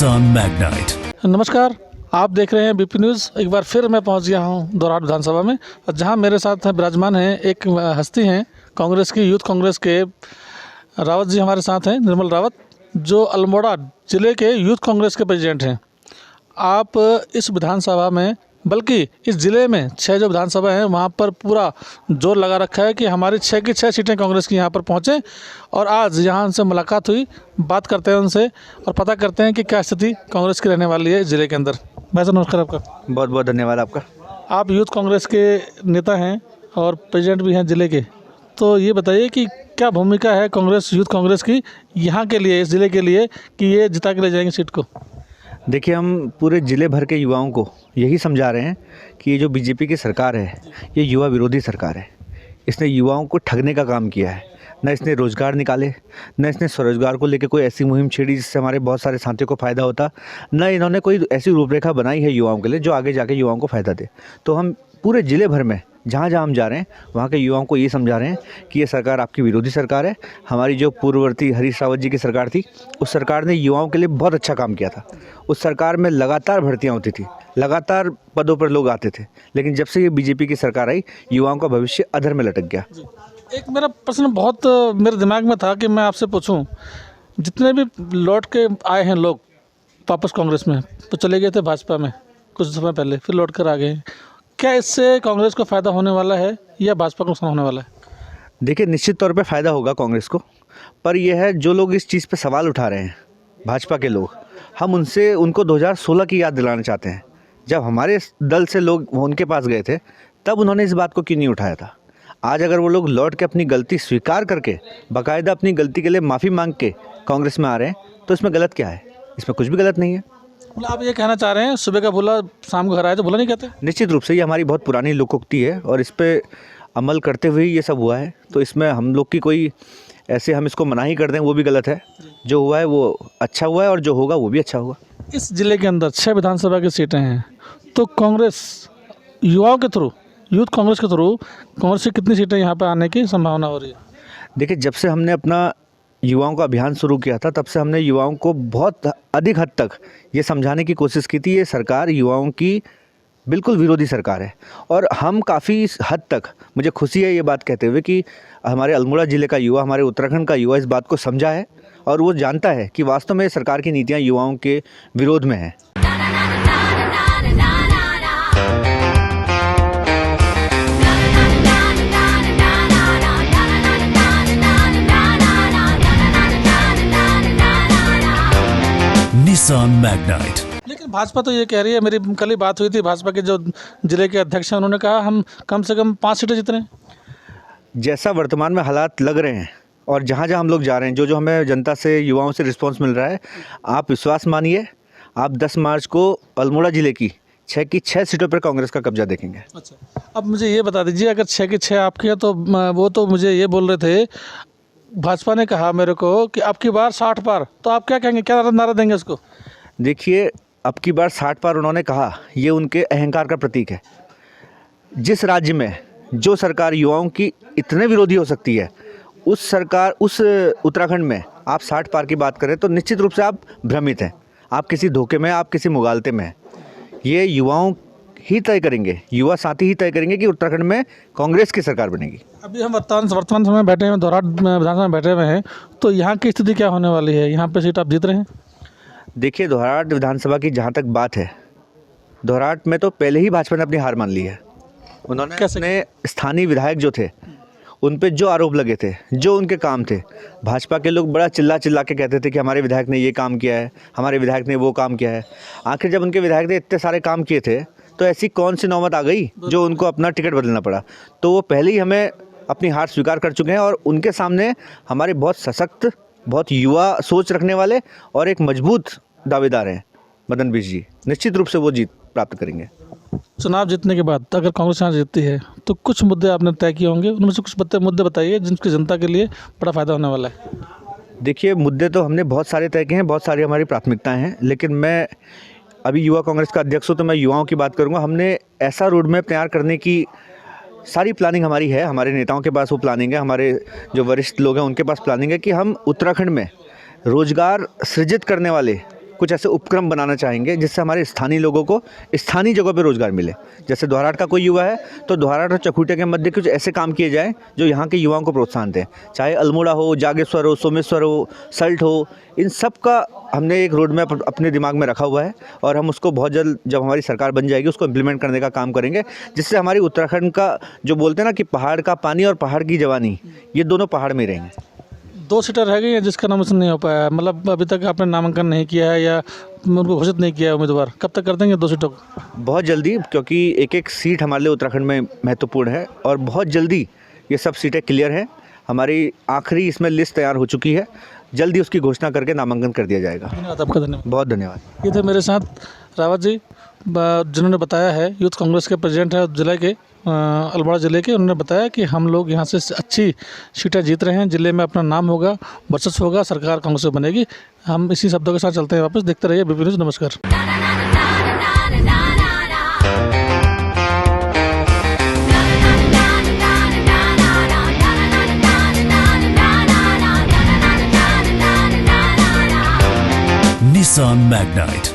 Nissan Magnite. नमस्कार, आप देख रहे हैं बीपी न्यूज़। एक बार फिर मैं पहुंच गया हूं दोराट विधानसभा में, और जहां मेरे साथ विराजमान हैं एक हस्ती हैं कांग्रेस की, यूथ कांग्रेस के रावत जी हमारे साथ हैं, निर्मल रावत, जो अल्मोड़ा ज़िले के यूथ कांग्रेस के प्रेसिडेंट हैं। आप इस विधानसभा में, बल्कि इस ज़िले में 6 जो विधानसभा हैं वहाँ पर पूरा जोर लगा रखा है कि हमारी 6 की 6 सीटें कांग्रेस की यहाँ पर पहुँचें। और आज यहाँ उनसे मुलाकात हुई, बात करते हैं उनसे और पता करते हैं कि क्या स्थिति कांग्रेस की रहने वाली है इस ज़िले के अंदर। भाई साहब नमस्कार आपका। बहुत बहुत धन्यवाद आपका। आप यूथ कांग्रेस के नेता हैं और प्रेसिडेंट भी हैं ज़िले के, तो ये बताइए कि क्या भूमिका है कांग्रेस, यूथ कांग्रेस की यहाँ के लिए, इस ज़िले के लिए, कि ये जिता के ले जाएंगे सीट को? देखिए, हम पूरे ज़िले भर के युवाओं को यही समझा रहे हैं कि ये जो बीजेपी की सरकार है, ये युवा विरोधी सरकार है। इसने युवाओं को ठगने का काम किया है। न इसने रोज़गार निकाले, न इसने स्वरोजगार को लेकर कोई ऐसी मुहिम छेड़ी जिससे हमारे बहुत सारे साथियों को फ़ायदा होता, न इन्होंने कोई ऐसी रूपरेखा बनाई है युवाओं के लिए जो आगे जाके युवाओं को फ़ायदा दे। तो हम पूरे ज़िले भर में जहाँ जहाँ हम जा रहे हैं वहाँ के युवाओं को ये समझा रहे हैं कि ये सरकार आपकी विरोधी सरकार है। हमारी जो पूर्ववर्ती हरीश रावत जी की सरकार थी, उस सरकार ने युवाओं के लिए बहुत अच्छा काम किया था। उस सरकार में लगातार भर्तियाँ होती थी, लगातार पदों पर लोग आते थे, लेकिन जब से ये बीजेपी की सरकार आई, युवाओं का भविष्य अधर में लटक गया। एक मेरा प्रश्न बहुत मेरे दिमाग में था कि मैं आपसे पूछूं, जितने भी लौट के आए हैं लोग वापस कांग्रेस में, तो चले गए थे भाजपा में कुछ समय पहले, फिर लौट कर आ गए, क्या इससे कांग्रेस को फ़ायदा होने वाला है या भाजपा को नुकसान होने वाला है? देखिए, निश्चित तौर पे फ़ायदा होगा कांग्रेस को, पर यह है जो लोग इस चीज़ पे सवाल उठा रहे हैं, भाजपा के लोग, हम उनको 2016 की याद दिलाना चाहते हैं। जब हमारे दल से लोग उनके पास गए थे, तब उन्होंने इस बात को क्यों नहीं उठाया था। आज अगर वो लोग लौट के अपनी गलती स्वीकार करके, बाकायदा अपनी गलती के लिए माफ़ी मांग के कांग्रेस में आ रहे हैं, तो इसमें गलत क्या है? इसमें कुछ भी गलत नहीं है। मतलब आप ये कहना चाह रहे हैं सुबह का भूला शाम को घर आए तो भूला नहीं कहते? निश्चित रूप से ये हमारी बहुत पुरानी लोकोक्ति है और इस पे अमल करते हुए ये सब हुआ है। तो इसमें हम लोग की कोई ऐसे हम इसको मना ही कर दें, वो भी गलत है। जो हुआ है वो अच्छा हुआ है और जो होगा वो भी अच्छा होगा। इस ज़िले के अंदर 6 विधानसभा की सीटें हैं, तो कांग्रेस युवाओं के थ्रू, यूथ कांग्रेस के थ्रू कांग्रेस की कितनी सीटें यहाँ पर आने की संभावना हो रही है? देखिए, जब से हमने अपना युवाओं का अभियान शुरू किया था, तब से हमने युवाओं को बहुत अधिक हद तक ये समझाने की कोशिश की थी, ये सरकार युवाओं की बिल्कुल विरोधी सरकार है। और हम काफ़ी हद तक, मुझे खुशी है ये बात कहते हुए कि हमारे अल्मोड़ा ज़िले का युवा, हमारे उत्तराखंड का युवा इस बात को समझा है और वो जानता है कि वास्तव में सरकार की नीतियाँ युवाओं के विरोध में हैं। Nissan Magnite. लेकिन भाजपा तो ये कह रही है, मेरी कल ही बात हुई थी भाजपा के जो ज़िले के अध्यक्ष हैं, उन्होंने कहा हम कम से कम 5 सीटें जीत रहे हैं। जैसा वर्तमान में हालात लग रहे हैं और जहाँ जहाँ हम लोग जा रहे हैं, जो हमें जनता से, युवाओं से रिस्पांस मिल रहा है, आप विश्वास मानिए, आप 10 मार्च को अल्मोड़ा ज़िले की 6 की 6 सीटों पर कांग्रेस का कब्जा देखेंगे। अच्छा, अब मुझे ये बता दीजिए, अगर 6 की 6 आपकी है तो वो तो मुझे ये बोल रहे थे, भाजपा ने कहा मेरे को कि अब की बार 60 पार, तो आप क्या कहेंगे, क्या नारा देंगे उसको? देखिए, अब की बार 60 पार उन्होंने कहा, ये उनके अहंकार का प्रतीक है। जिस राज्य में जो सरकार युवाओं की इतने विरोधी हो सकती है, उस उत्तराखंड में आप 60 पार की बात करें तो निश्चित रूप से आप भ्रमित हैं, आप किसी धोखे में, आप किसी मुगालते में हैं। ये युवाओं ही तय करेंगे, युवा साथी ही तय करेंगे कि उत्तराखंड में कांग्रेस की सरकार बनेगी। अभी हम वर्तमान समय बैठे हैं, दोराट विधानसभा में बैठे हुए हैं, तो यहाँ की स्थिति क्या होने वाली है? यहाँ पे सीट आप जीत रहे हैं? देखिए, दोराट विधानसभा की जहाँ तक बात है, दोराट में तो पहले ही भाजपा ने अपनी हार मान ली है। उन्होंने अपने स्थानीय विधायक जो थे, उन पे जो आरोप लगे थे, जो उनके काम थे, भाजपा के लोग बड़ा चिल्ला चिल्ला के कहते थे कि हमारे विधायक ने ये काम किया है, हमारे विधायक ने वो काम किया है। आखिर जब उनके विधायक ने इतने सारे काम किए थे, तो ऐसी कौन सी नौबत आ गई जो उनको अपना टिकट बदलना पड़ा? तो वो पहले ही हमें अपनी हार स्वीकार कर चुके हैं और उनके सामने हमारे बहुत सशक्त, बहुत युवा सोच रखने वाले और एक मजबूत दावेदार हैं मदन बीस जी। निश्चित रूप से वो जीत प्राप्त करेंगे। चुनाव जीतने के बाद अगर कांग्रेस यहाँ जीतती है तो कुछ मुद्दे आपने तय किए होंगे, उनमें से कुछ मुद्दे बताइए जिनकी जनता के लिए बड़ा फ़ायदा होने वाला है। देखिए, मुद्दे तो हमने बहुत सारे तय किए हैं, बहुत सारी हमारी प्राथमिकताएं हैं, लेकिन मैं अभी युवा कांग्रेस का अध्यक्ष हूँ तो मैं युवाओं की बात करूँगा। हमने ऐसा रोड मैप तैयार करने की सारी प्लानिंग हमारी है, हमारे नेताओं के पास वो प्लानिंग है, हमारे जो वरिष्ठ लोग हैं उनके पास प्लानिंग है कि हम उत्तराखंड में रोज़गार सृजित करने वाले कुछ ऐसे उपक्रम बनाना चाहेंगे जिससे हमारे स्थानीय लोगों को स्थानीय जगहों पे रोज़गार मिले। जैसे दोहराट का कोई युवा है तो दोहराट और चकुटे के मध्य कुछ ऐसे काम किए जाएँ जो यहाँ के युवाओं को प्रोत्साहन दें, चाहे अल्मोड़ा हो, जागेश्वर हो, सोमेश्वर हो, सल्ट हो, इन सब का हमने एक रोड मैप अपने दिमाग में रखा हुआ है और हम उसको बहुत जल्द जब हमारी सरकार बन जाएगी उसको इम्प्लीमेंट करने का काम करेंगे, जिससे हमारी उत्तराखंड का जो बोलते हैं ना कि पहाड़ का पानी और पहाड़ की जवानी, ये दोनों पहाड़ में रहेंगे। 2 सीटर रह गई है जिसका नामांकन नहीं हो पाया है, मतलब अभी तक आपने नामांकन नहीं किया है या उनको घोषित नहीं किया है उम्मीदवार, कब तक कर देंगे 2 सीटों को? बहुत जल्दी, क्योंकि एक एक सीट हमारे लिए उत्तराखंड में महत्वपूर्ण है और बहुत जल्दी ये सब सीटें क्लियर हैं। हमारी आखिरी इसमें लिस्ट तैयार हो चुकी है, जल्दी उसकी घोषणा करके नामांकन कर दिया जाएगा। धन्यवाद आपका, धन्यवाद। बहुत धन्यवाद। ये थे मेरे साथ रावत जी, जिन्होंने बताया है, यूथ कांग्रेस के प्रेसिडेंट है जिले के, अल्मोड़ा ज़िले के। उन्होंने बताया कि हम लोग यहाँ से अच्छी सीटें जीत रहे हैं, ज़िले में अपना नाम होगा, वर्चस्व होगा, सरकार कांग्रेस बनेगी। हम इसी शब्दों के साथ चलते हैं वापस। देखते रहिए बीपी न्यूज़। नमस्कार। Nissan Magnite.